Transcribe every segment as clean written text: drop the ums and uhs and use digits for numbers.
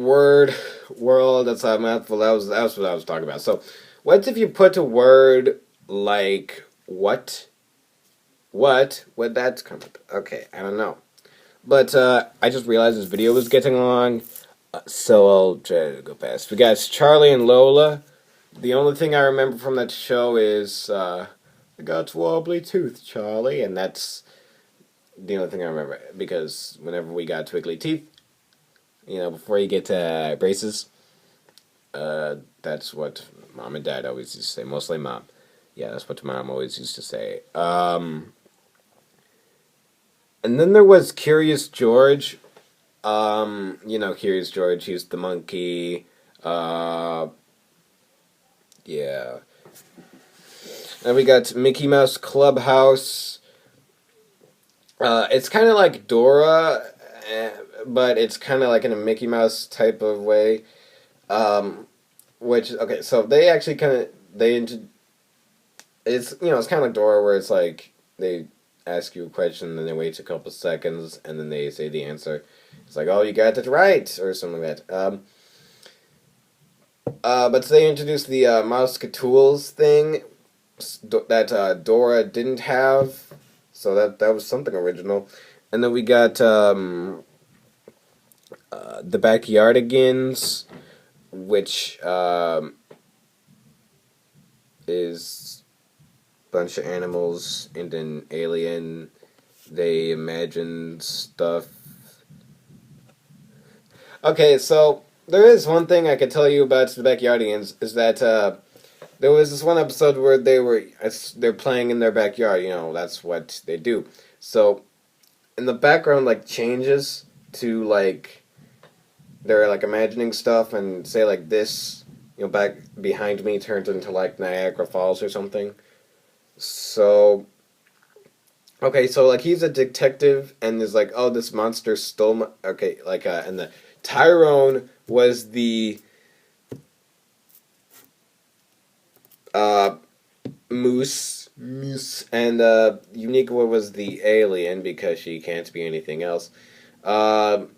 word world. That's a mouthful. That was what I was talking about. So, what if you put a word like what? What would that come up? Okay, I don't know. But I just realized this video was getting long, so I'll try to go fast. We got Charlie and Lola. The only thing I remember from that show is I got wobbly tooth, Charlie, and that's the only thing I remember because whenever we got twiggly teeth, before you get to braces, that's what mom and dad always used to say. Mostly mom. Yeah, that's what mom always used to say. And then there was Curious George. Curious George, he's the monkey. Yeah. Then we got Mickey Mouse Clubhouse. It's kind of like Dora, but it's kind of like in a Mickey Mouse type of way. Okay, so they actually it's kind of like Dora where it's like they ask you a question and then they wait a couple seconds and then they say the answer. It's like, oh, you got it right, or something like that. But they introduced the Mouse-Tools thing that Dora didn't have, so that was something original. And then we got the Backyardigans, which is a bunch of animals and an alien. They imagine stuff. Okay, so there is one thing I could tell you about the Backyardigans is that there was this one episode where they're playing in their backyard. That's what they do. So, in the background, changes to they're imagining stuff, and say this, back behind me turns into Niagara Falls or something. So, okay, so he's a detective, and is oh, this monster stole my, okay, and the Tyrone was the moose, and Uniqua was the alien because she can't be anything else. Then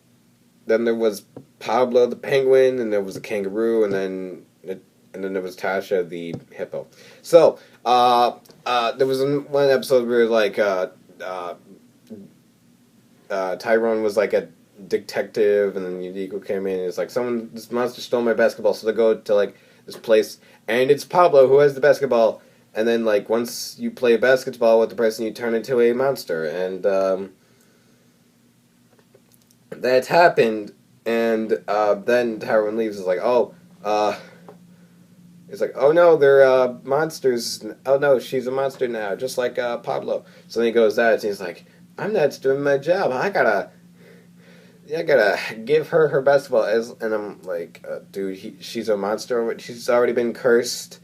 there was Pablo the penguin, and there was a kangaroo, and then there was Tasha the hippo. So there was one episode where Tyrone was a detective, and then Uniqua came in, and it's this monster stole my basketball, so they go to this place, and it's Pablo who has the basketball, and then once you play basketball with the person, you turn into a monster, and that happened, and then Tyrone leaves. It's oh no, they're monsters. Oh no, she's a monster now, just like Pablo. So then he goes out, and he's I'm not doing my job. I gotta give her basketball. And I'm dude, she's a monster. She's already been cursed.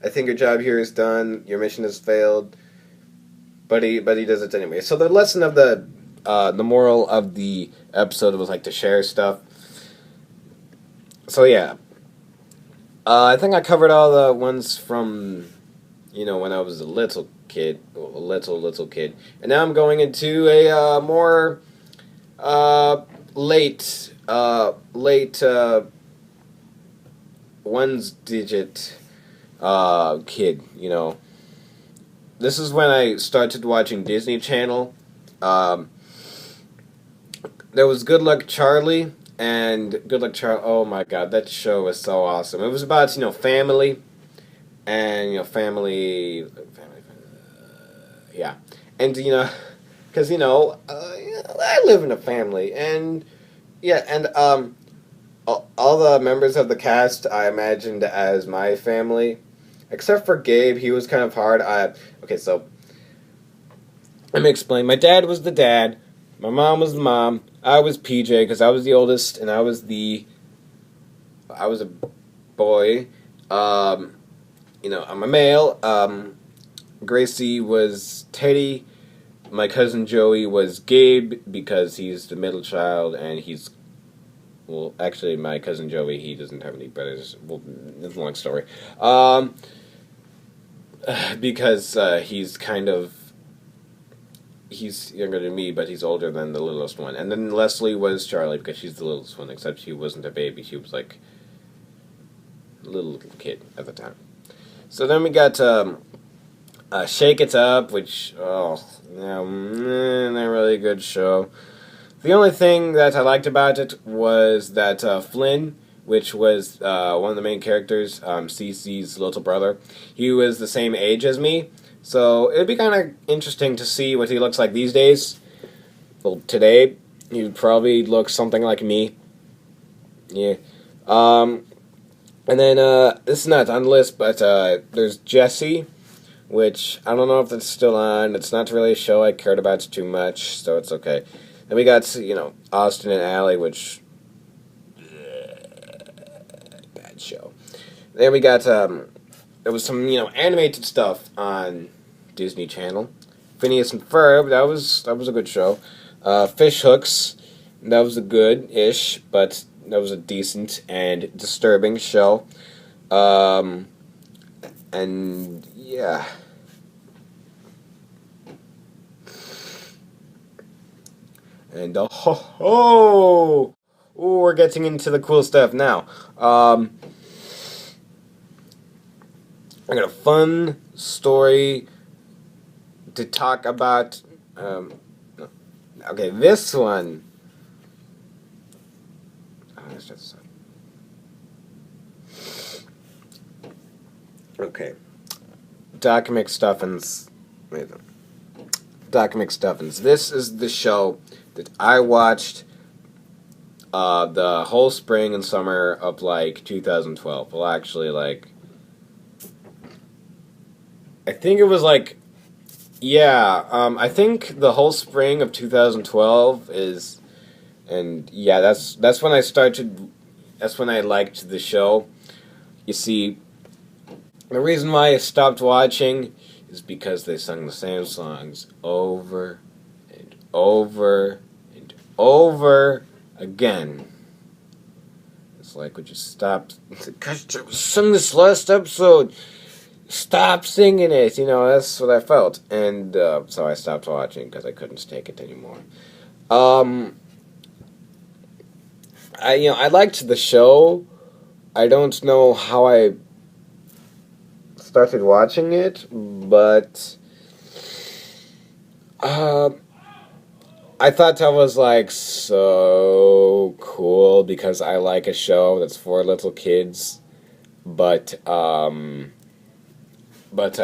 I think your job here is done. Your mission has failed. But he does it anyway. So the lesson of the moral of the episode was to share stuff. So yeah, I think I covered all the ones from when I was a little kid, and now I'm going into a more late one's digit kid. This is when I started watching Disney Channel. There was Good Luck Charlie, and Good Luck Charlie. Oh my God, that show was so awesome. It was about family, and family, yeah, and because I live in a family, and yeah, and all the members of the cast I imagined as my family, except for Gabe. He was kind of hard. Okay, so let me explain. My dad was the dad. My mom was the mom. I was PJ because I was the oldest, and I was a boy. I'm a male. Gracie was Teddy. My cousin Joey was Gabe because he's the middle child, and actually, my cousin Joey, he doesn't have any brothers. Well, it's a long story. Because he's kind of he's younger than me, but he's older than the littlest one. And then Leslie was Charlie because she's the littlest one, except she wasn't a baby. She was like a little kid at the time. So then we got Shake It Up, which, oh, yeah, not really a good show. The only thing that I liked about it was that Flynn, which was one of the main characters, Cece's little brother, he was the same age as me. So it'd be kind of interesting to see what he looks like these days. Well, today, he would probably look something like me. Yeah. And then, this is not on the list, but there's Jessie, which I don't know if that's still on. It's not really a show I cared about too much, so it's okay. Then we got, Austin and Ally, which... bad show. Then we got, there was some, animated stuff on Disney Channel. Phineas and Ferb, that was a good show. Fish Hooks, that was a good-ish, but that was a decent and disturbing show. And, yeah... And ooh, we're getting into the cool stuff now. I got a fun story to talk about. Okay, this one. Let's just. Okay, Doc McStuffins. Doc McStuffins. This is the show that I watched the whole spring and summer of, 2012. Well, actually, I think it was, I think the whole spring of 2012 is, and, yeah, that's when I started, that's when I liked the show. You see, the reason why I stopped watching is because they sung the same songs over and over and over again. It's like, would you stop? Gosh, I sung this last episode. Stop singing it. That's what I felt. And so I stopped watching because I couldn't take it anymore. I liked the show. I don't know how I started watching it, but I thought that was so cool because I like a show that's for little kids, but I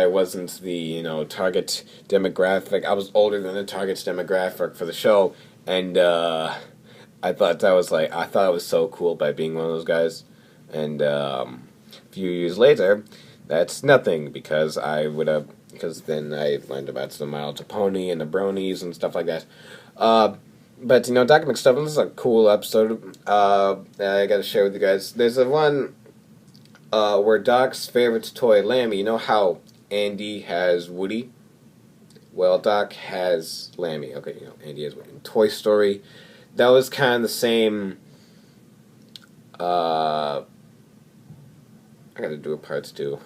wasn't the target demographic. I was older than the target demographic for the show, and I thought that was I thought it was so cool by being one of those guys, and a few years later. That's nothing because then I learned about the My Little Pony and the Bronies and stuff like that. But Doc McStuffins is a cool episode. I gotta share with you guys. There's a one where Doc's favorite toy, Lammy. You know how Andy has Woody? Well, Doc has Lammy. Okay, Andy has Woody. In Toy Story, that was kind of the same. I gotta do a parts too.